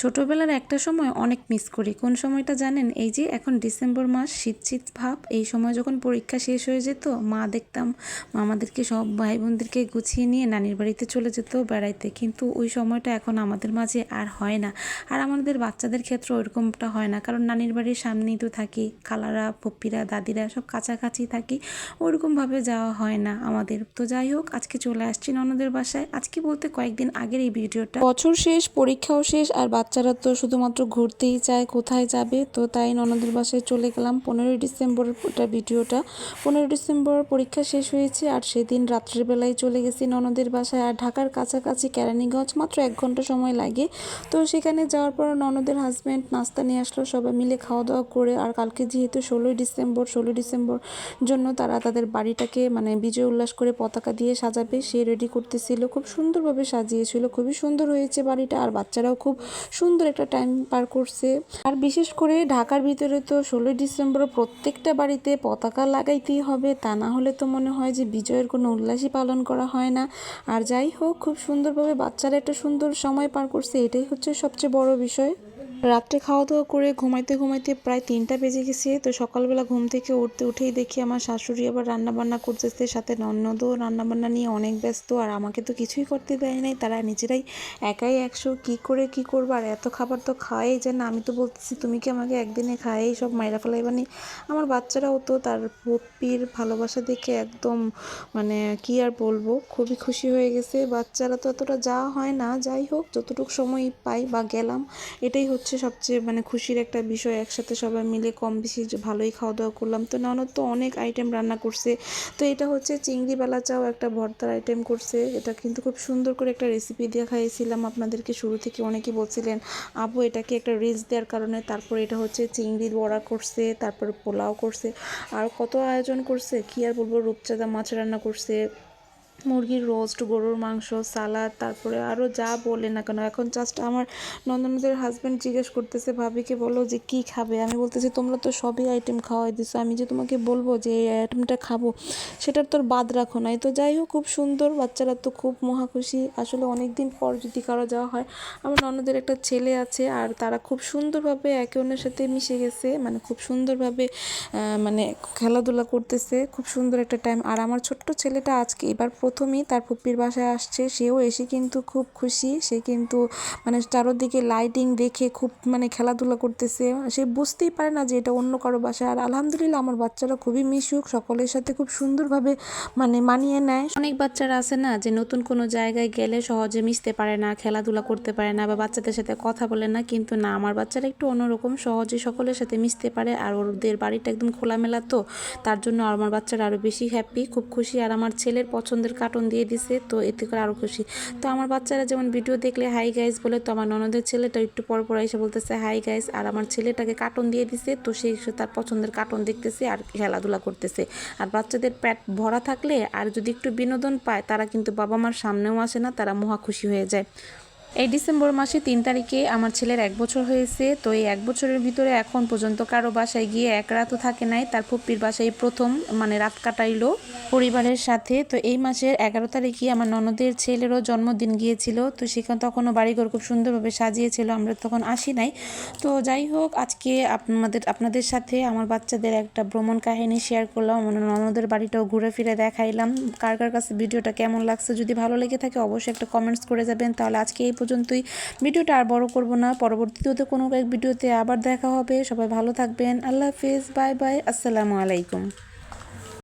ছোটোবেলার একটা সময় অনেক মিস করি। কোন সময়টা জানেন? এই যে এখন ডিসেম্বর মাস, শীত শীত ভাব, এই সময় যখন পরীক্ষা শেষ হয়ে যেত, মা দেখতাম আমাদেরকে সব ভাই বোনদেরকে গুছিয়ে নিয়ে নানির বাড়িতে চলে যেত বেড়াইতে। কিন্তু ওই সময়টা এখন আমাদের মাঝে আর হয় না। আর আমাদের বাচ্চাদের ক্ষেত্রে ওইরকমটা হয় না, কারণ নানির বাড়ির সামনেই তো থাকি, খালারা পপ্পিরা দাদিরা সব কাছাকাছি থাকি, ওইরকমভাবে যাওয়া হয় না আমাদের। তো যাই হোক, আজকে চলে আসছি ননদের বাসায়। আজকে বলতে কয়েকদিন আগের এই ভিডিওটা। বছর শেষ, পরীক্ষাও শেষ, আর বাচ্চারা তো শুধুমাত্র ঘুরতেই চায়, কোথায় যাবে। তো তাই ননদের বাসায় চলে গেলাম। 15ই ডিসেম্বরের ভিডিওটা। 15ই ডিসেম্বর পরীক্ষা শেষ হয়েছে, আর সেদিন রাত্রের বেলায় চলে গেছি ননদের বাসায়। আর ঢাকার কাছাকাছি কেরানীগঞ্জ, মাত্র 1 ঘন্টা সময় লাগে। তো সেখানে যাওয়ার পর ননদের হাজব্যান্ড নাস্তা নিয়ে আসলো, সবাই মিলে খাওয়া দাওয়া করে। আর কালকে যেহেতু 16ই ডিসেম্বর জন্য তারা তাদের বাড়িটাকে মানে বিজয় উল্লাস করে পতাকা দিয়ে সাজাবে, সে রেডি করতেছিল। খুব সুন্দরভাবে সাজিয়েছিল, খুবই সুন্দর হয়েছে বাড়িটা। আর বাচ্চারাও খুব সুন্দর একটা টাইম পার করছে। আর বিশেষ করে ঢাকার ভিতরে তো 16ই ডিসেম্বর প্রত্যেকটা বাড়িতে পতাকা লাগাইতেই হবে, তা না হলে তো মনে হয় যে বিজয়ের কোনো উল্লাসই পালন করা হয় না। আর যাই হোক, খুব সুন্দরভাবে বাচ্চারা একটা সুন্দর সময় পার করছে, এটাই হচ্ছে সবচেয়ে বড় বিষয়। রাত্রে খাওয়া দাওয়া করে ঘুমাইতে ঘুমাইতে প্রায় 3টা বেজে গেছে। তো সকালবেলা ঘুম থেকে উঠেই দেখি আমার শাশুড়ি আবার রান্নাবান্না করতেছে, সাথে ননদও রান্নাবান্না নিয়ে অনেক ব্যস্ত। আর আমাকে তো কিছুই করতে দেয় নাই, তারা নিজেরাই একাই 100 কী করবো। আর এত খাবার তো খাওয়াই যায় না। আমি তো বলতেছি, তুমি কি আমাকে একদিনে খাইয়েই সব মাইরা ফেলাইবানি? আমার বাচ্চারাও তো তার পপ্পির ভালোবাসা দেখে একদম মানে কি আর বলবো, খুবই খুশি হয়ে গেছে। বাচ্চারা তো এতটা যাওয়া হয় না, যাই হোক যতটুকু সময় পাই বা গেলাম, এটাই হচ্ছে সবচেয়ে মানে খুশির একটা বিষয়। একসাথে সবাই মিলে কম বেশি ভালোই খাওয়া দাওয়া করলাম। তো ননদ তো অনেক আইটেম রান্না করছে। তো এটা হচ্ছে চিংড়ি বেলা চাও, একটা ভর্তার আইটেম করছে। এটা কিন্তু খুব সুন্দর করে একটা রেসিপি দিয়ে খাইয়েছিলাম আপনাদেরকে। শুরু থেকে অনেকেই বলছিলেন আপু এটাকে একটা রিচ দেওয়ার কারণে। তারপর এটা হচ্ছে চিংড়ির বড়া করছে, তারপর পোলাও করছে, আর কত আয়োজন করছে কি আর বলবো। রূপচাঁদা মাছ রান্না করছে, মুরগির রোস্ট, গরুর মাংস, সালাদ, তারপরে আরও যা বলে না কেন। এখন জাস্ট আমার নন্দনদের হাজব্যান্ড জিজ্ঞেস করতেছে ভাবিকে বলো যে কি খাবে। আমি বলতেছি তোমরা তো সবই আইটেম খাওয়াই দিছো, আমি যে তোমাকে বলবো যে এই আইটেমটা খাবো সেটার তোর বাদ রাখো নাই। তো যাই হোক, খুব সুন্দর, বাচ্চারা তো খুব মহা খুশি। আসলে অনেক দিন পর যদি কারো যাওয়া হয়। আমার ননদের একটা ছেলে আছে, আর তারা খুব সুন্দরভাবে একে অন্যের সাথে মিশে গেছে, মানে খুব সুন্দরভাবে মানে খেলাধুলা করতেছে, খুব সুন্দর একটা টাইম। আর আমার ছোট্ট ছেলেটা আজকে এবার প্রথমেই তার ফুপ্পির বাসায় আসছে, সেও এসে কিন্তু খুব খুশি। সে কিন্তু মানে চারোদিকে লাইটিং দেখে খুব মানে খেলাধুলা করতেছে, সে বুঝতেই পারে না যে এটা অন্য কারো বাসায়। আর আলহামদুলিল্লাহ আমার বাচ্চারা খুবই মিশুক, সকলের সাথে খুব সুন্দরভাবে মানে মানিয়ে নেয়। অনেক বাচ্চারা আছে না যে নতুন কোনো জায়গায় গেলে সহজে মিশতে পারে না, খেলাধুলা করতে পারে না, বা বাচ্চাদের সাথে কথা বলে না। কিন্তু না, আমার বাচ্চারা একটু অন্যরকম, সহজে সকলের সাথে মিশতে পারে। আর ওদের বাড়িটা একদম খোলামেলা, তো তার জন্য আমার বাচ্চারা আরও বেশি হ্যাপি, খুব খুশি। আর আমার ছেলের পছন্দের কার্টুন দিয়ে দিছে, তো এতে করে আরও খুশি। তো আমার বাচ্চারা যেমন ভিডিও দেখলে হাই গাইস বলে, তো আমার ননদের ছেলেটা একটু পর এসে বলতেছে হাই গাইস। আর আমার ছেলেটাকে কার্টুন দিয়ে দিছে, তো সে তার পছন্দের কার্টুন দেখতেছে আর খেলাধুলা করতেছে। আর বাচ্চাদের পেট ভরা থাকলে আর যদি একটু বিনোদন পায়, তারা কিন্তু বাবা মার সামনেও আসে না, তারা মহা খুশি হয়ে যায়। এই ডিসেম্বর মাসে 3 তারিখে আমার ছেলের 1 বছর হয়েছে। তো এই 1 বছরের ভিতরে এখন পর্যন্ত কারো বাসায় গিয়ে এক রাতও থাকে নাই। তার ফুপ্পির বাসায় প্রথম মানে রাত কাটাইলো পরিবারের সাথে। তো এই মাসের 11 তারিখে আমার ননদের ছেলেরও জন্মদিন গিয়েছিল। তো সেখানে তখনও বাড়িঘর খুব সুন্দরভাবে সাজিয়েছিল, আমরা তখন আসি নাই। তো যাই হোক, আজকে আপনাদের সাথে আমার বাচ্চাদের একটা ভ্রমণ কাহিনী শেয়ার করলাম, আমার ননদের বাড়িটাও ঘুরে ফিরে দেখাইলাম। কার কাছে ভিডিওটা কেমন লাগছে, যদি ভালো লেগে থাকে অবশ্যই একটা কমেন্টস করে যাবেন। তাহলে আজকে এই পর্যন্তই, ভিডিওটা আর বড় করব না। পরবর্তীতে কোনো এক ভিডিওতে আবার দেখা হবে। সবাই ভালো থাকবেন, আল্লাহ হাফিজ, বাই বাই, আসসালামু আলাইকুম।